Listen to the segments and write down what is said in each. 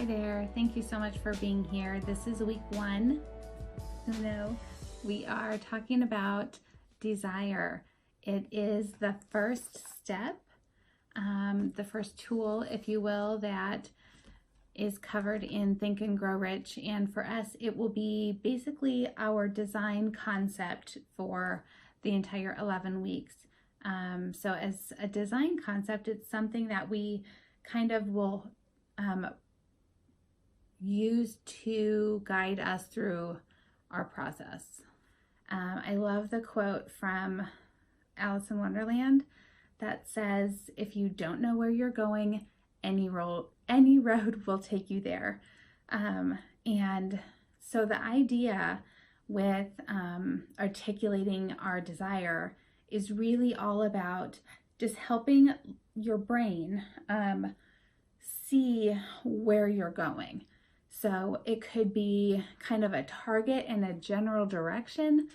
there. Thank you so much for being here. This is week 1. We are talking about desire. It is the first step, the first tool, if you will, that is covered in Think and Grow Rich. And for us, it will be basically our design concept for the entire 11 weeks. So as a design concept, it's something that we kind of will use to guide us through our process. I love the quote from Alice in Wonderland that says, if you don't know where you're going, any road will take you there. And so the idea with articulating our desire is really all about just helping your brain see where you're going. So it could be kind of a target in a general direction,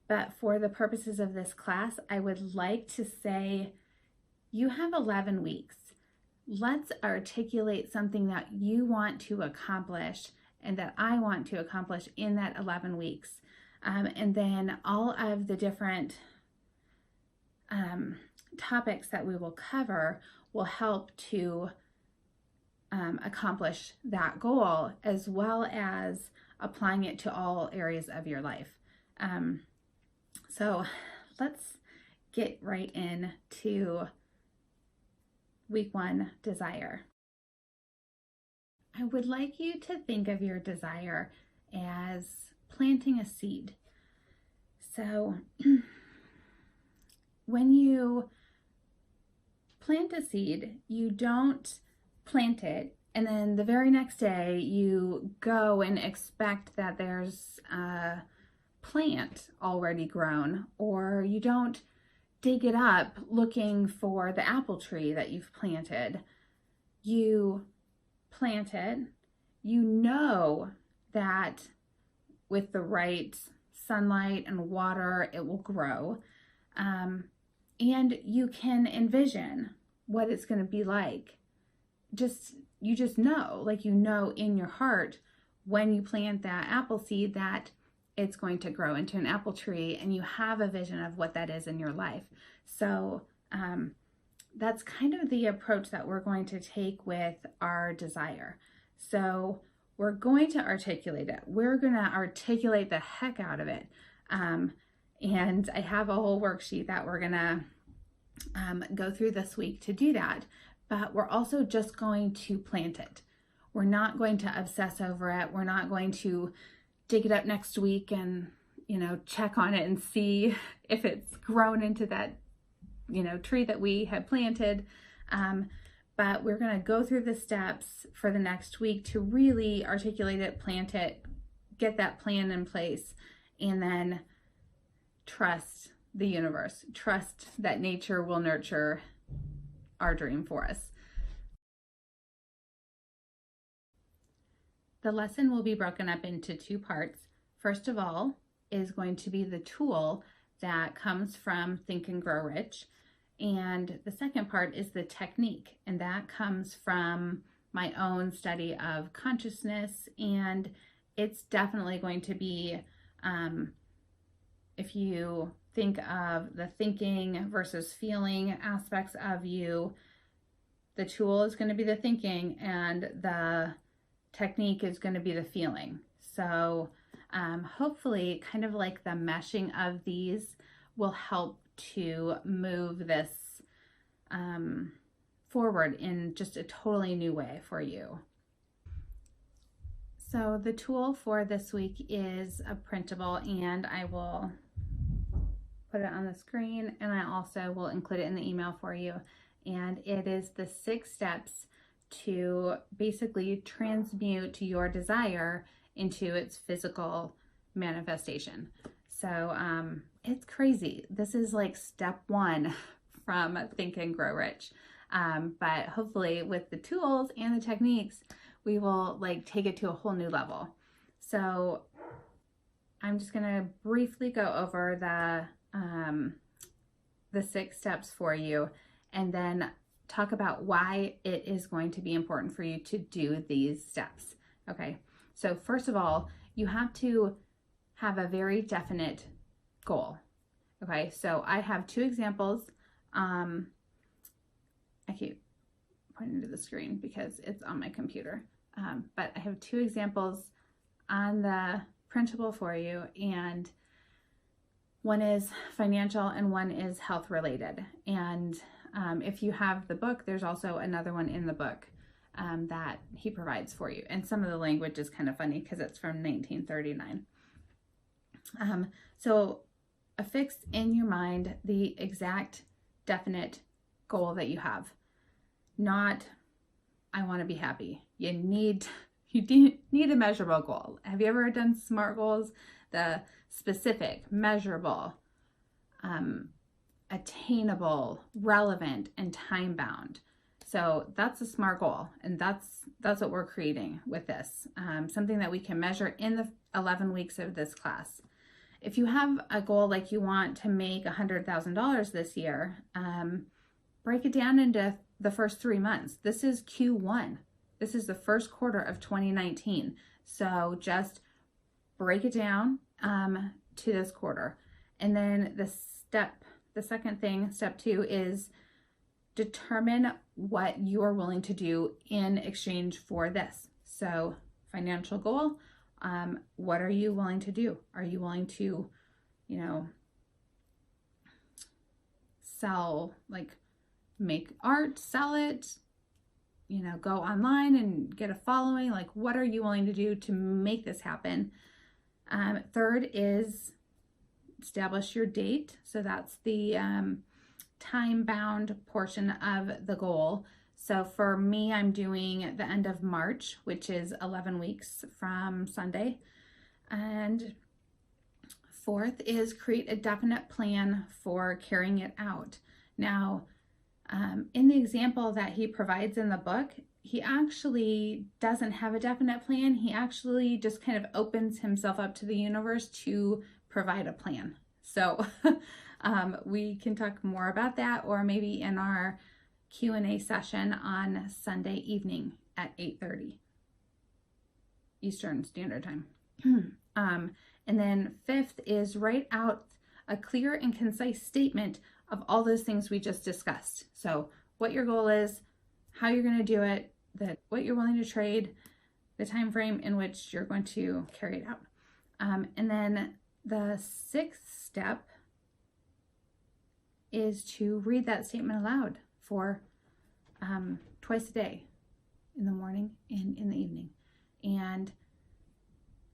but for the purposes of this class, I would like to say you have 11 weeks. Let's articulate something that you want to accomplish and that I want to accomplish in that 11 weeks. And then all of the different topics that we will cover will help to accomplish that goal, as well as applying it to all areas of your life. So let's get right into week 1, desire. I would like you to think of your desire as planting a seed. So when you plant a seed, you don't plant it and then the very next day you go and expect that there's a plant already grown, or you don't dig it up looking for the apple tree that you've planted. You plant it, you know that with the right sunlight and water it will grow, and you can envision what it's going to be like. You just know, like, you know in your heart when you plant that apple seed that it's going to grow into an apple tree, and you have a vision of what that is in your life. So that's kind of the approach that we're going to take with our desire. So we're going to articulate it. We're going to articulate the heck out of it. And I have a whole worksheet that we're going to go through this week to do that. But we're also just going to plant it. We're not going to obsess over it. We're not going to dig it up next week and, check on it and see if it's grown into that, tree that we had planted. But we're going to go through the steps for the next week to really articulate it, plant it, get that plan in place, and then trust the universe. Trust that nature will nurture our dream for us. The lesson will be broken up into 2 parts. First of all is going to be the tool that comes from Think and Grow Rich. And the second part is the technique, and that comes from my own study of consciousness. And it's definitely going to be, if you think of the thinking versus feeling aspects of you, the tool is going to be the thinking and the technique is going to be the feeling. So hopefully kind of like the meshing of these will help to move this forward in just a totally new way for you. So the tool for this week is a printable, and I will put it on the screen, and I also will include it in the email for you. And it is the 6 steps to basically transmute your desire into its physical manifestation. So it's crazy. This is like step 1 from Think and Grow Rich. But hopefully with the tools and the techniques, we will take it to a whole new level. So I'm just going to briefly go over the 6 steps for you, and then talk about why it is going to be important for you to do these steps. Okay, so first of all, you have to have a very definite goal. Okay, so I have two examples. I keep pointing to the screen because it's on my computer. But I have two examples on the printable for you, and one is financial and one is health related. And if you have the book, there's also another one in the book that he provides for you. And some of the language is kind of funny because it's from 1939. So affix in your mind the exact definite goal that you have. Not, I want to be happy. You need a measurable goal. Have you ever done SMART goals? The specific, measurable, attainable, relevant, and time bound. So that's a SMART goal, and that's what we're creating with this. Something that we can measure in the 11 weeks of this class. If you have a goal like you want to make $100,000 this year, break it down into the first 3 months. This is Q1. This is the first quarter of 2019. So just break it down to this quarter. And then the second thing, step 2, is determine what you're willing to do in exchange for this. So financial goal, what are you willing to do? Are you willing to, sell, like make art, sell it, go online and get a following? Like, what are you willing to do to make this happen? Third is establish your date. So that's the time-bound portion of the goal. So for me, I'm doing the end of March, which is 11 weeks from Sunday. And fourth is create a definite plan for carrying it out. Now, in the example that he provides in the book, he actually doesn't have a definite plan. He actually just kind of opens himself up to the universe to provide a plan. So we can talk more about that, or maybe in our Q&A session on Sunday evening at 8:30 Eastern Standard Time. And then fifth is write out a clear and concise statement of all those things we just discussed. So what your goal is, how you're going to do it, what you're willing to trade, the time frame in which you're going to carry it out. And then the sixth step is to read that statement aloud for twice a day, in the morning and in the evening. And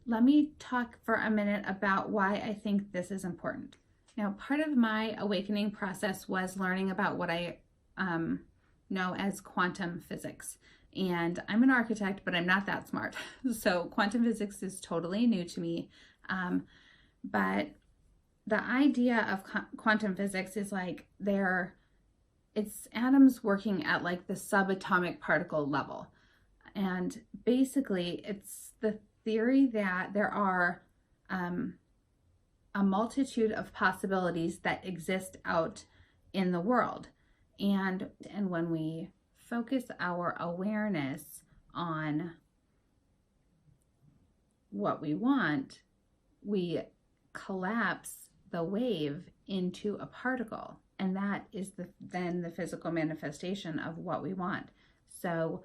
let me talk for a minute about why I think this is important. Now, part of my awakening process was learning about what I know as quantum physics. And I'm an architect, but I'm not that smart. So quantum physics is totally new to me. But the idea of quantum physics is like it's atoms working at like the subatomic particle level. And basically it's the theory that there are a multitude of possibilities that exist out in the world. And when we focus our awareness on what we want, we collapse the wave into a particle. And that is then the physical manifestation of what we want. So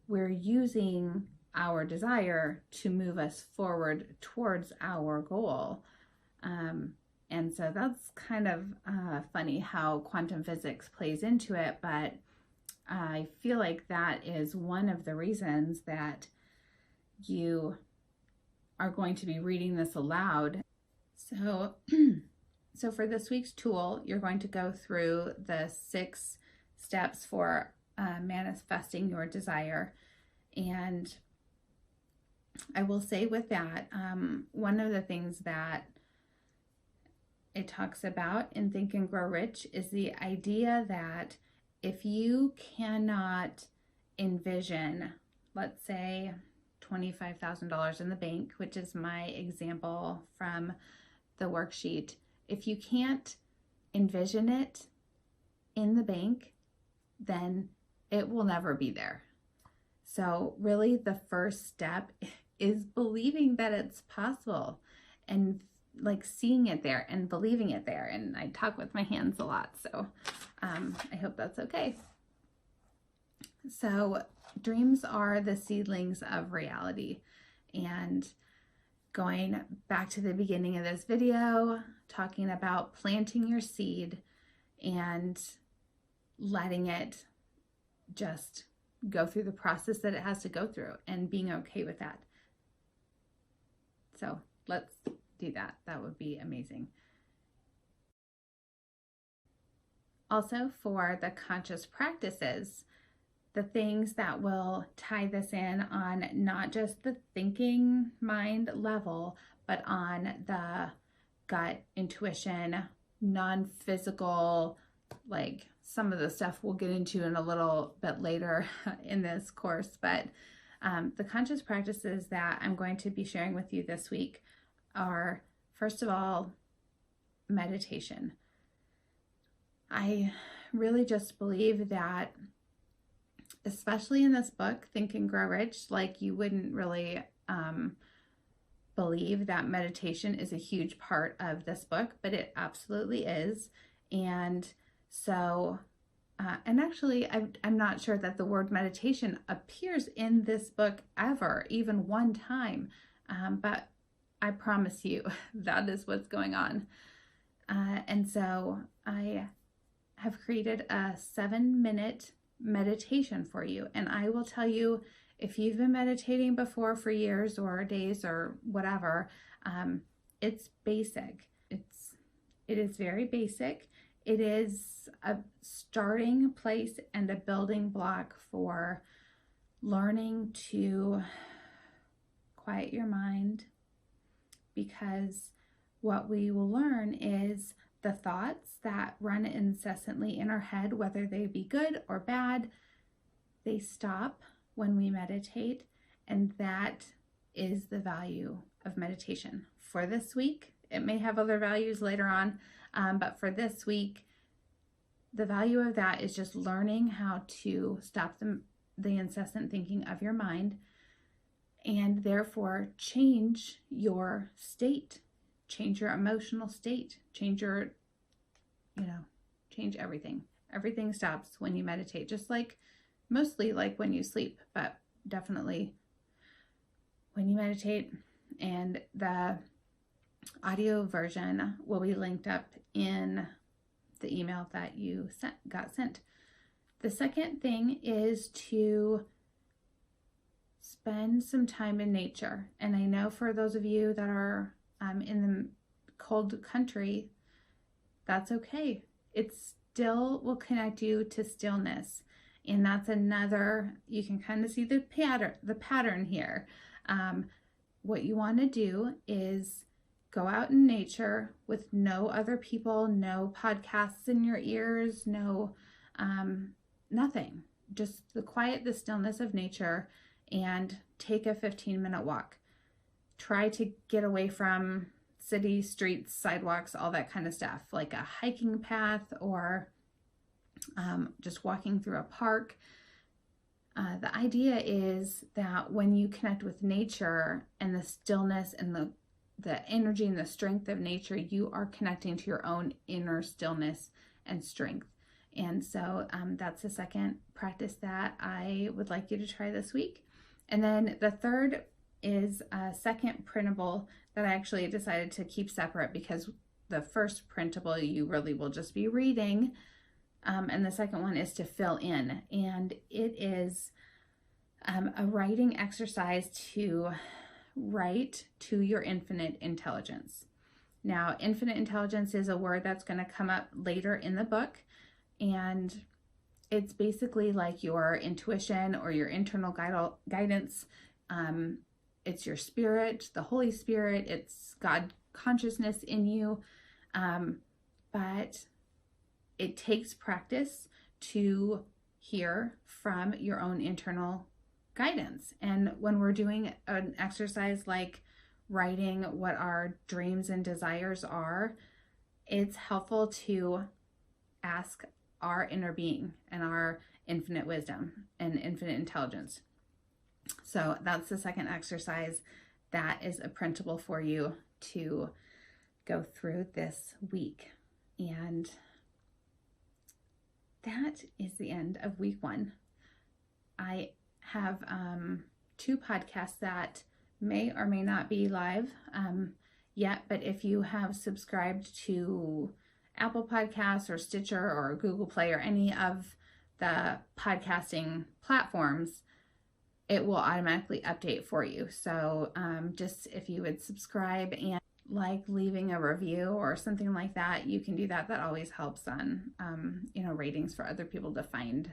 we're using our desire to move us forward towards our goal. And so that's kind of funny how quantum physics plays into it, but I feel like that is one of the reasons that you are going to be reading this aloud. So for this week's tool, you're going to go through the 6 steps for manifesting your desire. And I will say with that, one of the things that it talks about in Think and Grow Rich is the idea that if you cannot envision, let's say, $25,000 in the bank, which is my example from the worksheet, if you can't envision it in the bank, then it will never be there. So really the first step is believing that it's possible and like seeing it there and believing it there. And I talk with my hands a lot, so I hope that's okay. So dreams are the seedlings of reality. And going back to the beginning of this video, talking about planting your seed and letting it just go through the process that it has to go through and being okay with that. So let's do that. That would be amazing. Also, for the conscious practices, the things that will tie this in on not just the thinking mind level, but on the gut, intuition, non-physical, like some of the stuff we'll get into in a little bit later in this course. But the conscious practices that I'm going to be sharing with you this week are, first of all, meditation. I really just believe that, especially in this book, Think and Grow Rich, like you wouldn't really believe that meditation is a huge part of this book, but it absolutely is. And so, and actually, I'm not sure that the word meditation appears in this book ever, even one time, but I promise you that is what's going on. And so I have created a 7-minute meditation for you. And I will tell you, if you've been meditating before for years or days or whatever, it's basic. It is very basic. It is a starting place and a building block for learning to quiet your mind, because what we will learn is the thoughts that run incessantly in our head, whether they be good or bad, they stop when we meditate, and that is the value of meditation. For this week, it may have other values later on, but for this week, the value of that is just learning how to stop the incessant thinking of your mind, and therefore change your state, change your emotional state, change your, change everything. Everything stops when you meditate, just like mostly like when you sleep, but definitely when you meditate. And the audio version will be linked up in the email that you got sent. The second thing is to spend some time in nature. And I know for those of you that are in the cold country, that's okay. It still will connect you to stillness. And that's another, you can kind of see the pattern here. What you want to do is go out in nature with no other people, no podcasts in your ears, no nothing. Just the quiet, the stillness of nature, and take a 15-minute walk. Try to get away from city streets, sidewalks, all that kind of stuff, like a hiking path or just walking through a park. The idea is that when you connect with nature and the stillness and the energy and the strength of nature, you are connecting to your own inner stillness and strength. And so that's the second practice that I would like you to try this week. And then the third is a second printable that I actually decided to keep separate, because the first printable you really will just be reading. And the second one is to fill in. And it is a writing exercise to write to your infinite intelligence. Now, infinite intelligence is a word that's going to come up later in the book. And it's basically like your intuition or your internal guidance. It's your spirit, the Holy Spirit, it's God consciousness in you. But it takes practice to hear from your own internal guidance. And when we're doing an exercise like writing what our dreams and desires are, it's helpful to ask our inner being and our infinite wisdom and infinite intelligence. So that's the second exercise that is a printable for you to go through this week. And that is the end of week 1. I have 2 podcasts that may or may not be live yet, but if you have subscribed to Apple Podcasts or Stitcher or Google Play or any of the podcasting platforms, it will automatically update for you. So just if you would subscribe and like leaving a review or something like that, you can do that. That always helps on ratings for other people to find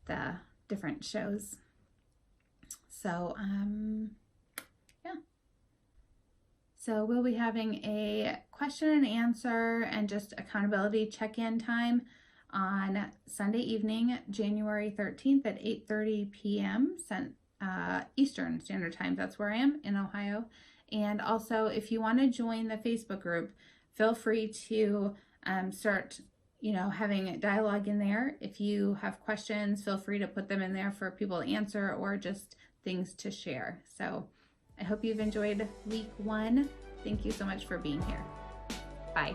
the different shows. So yeah. So we'll be having a question and answer and just accountability check-in time on Sunday evening, January 13th at 8:30 p.m. Eastern Standard Time. That's where I am in Ohio. And also, if you want to join the Facebook group, feel free to start, having dialogue in there. If you have questions, feel free to put them in there for people to answer or just things to share. So I hope you've enjoyed week 1. Thank you so much for being here. Bye.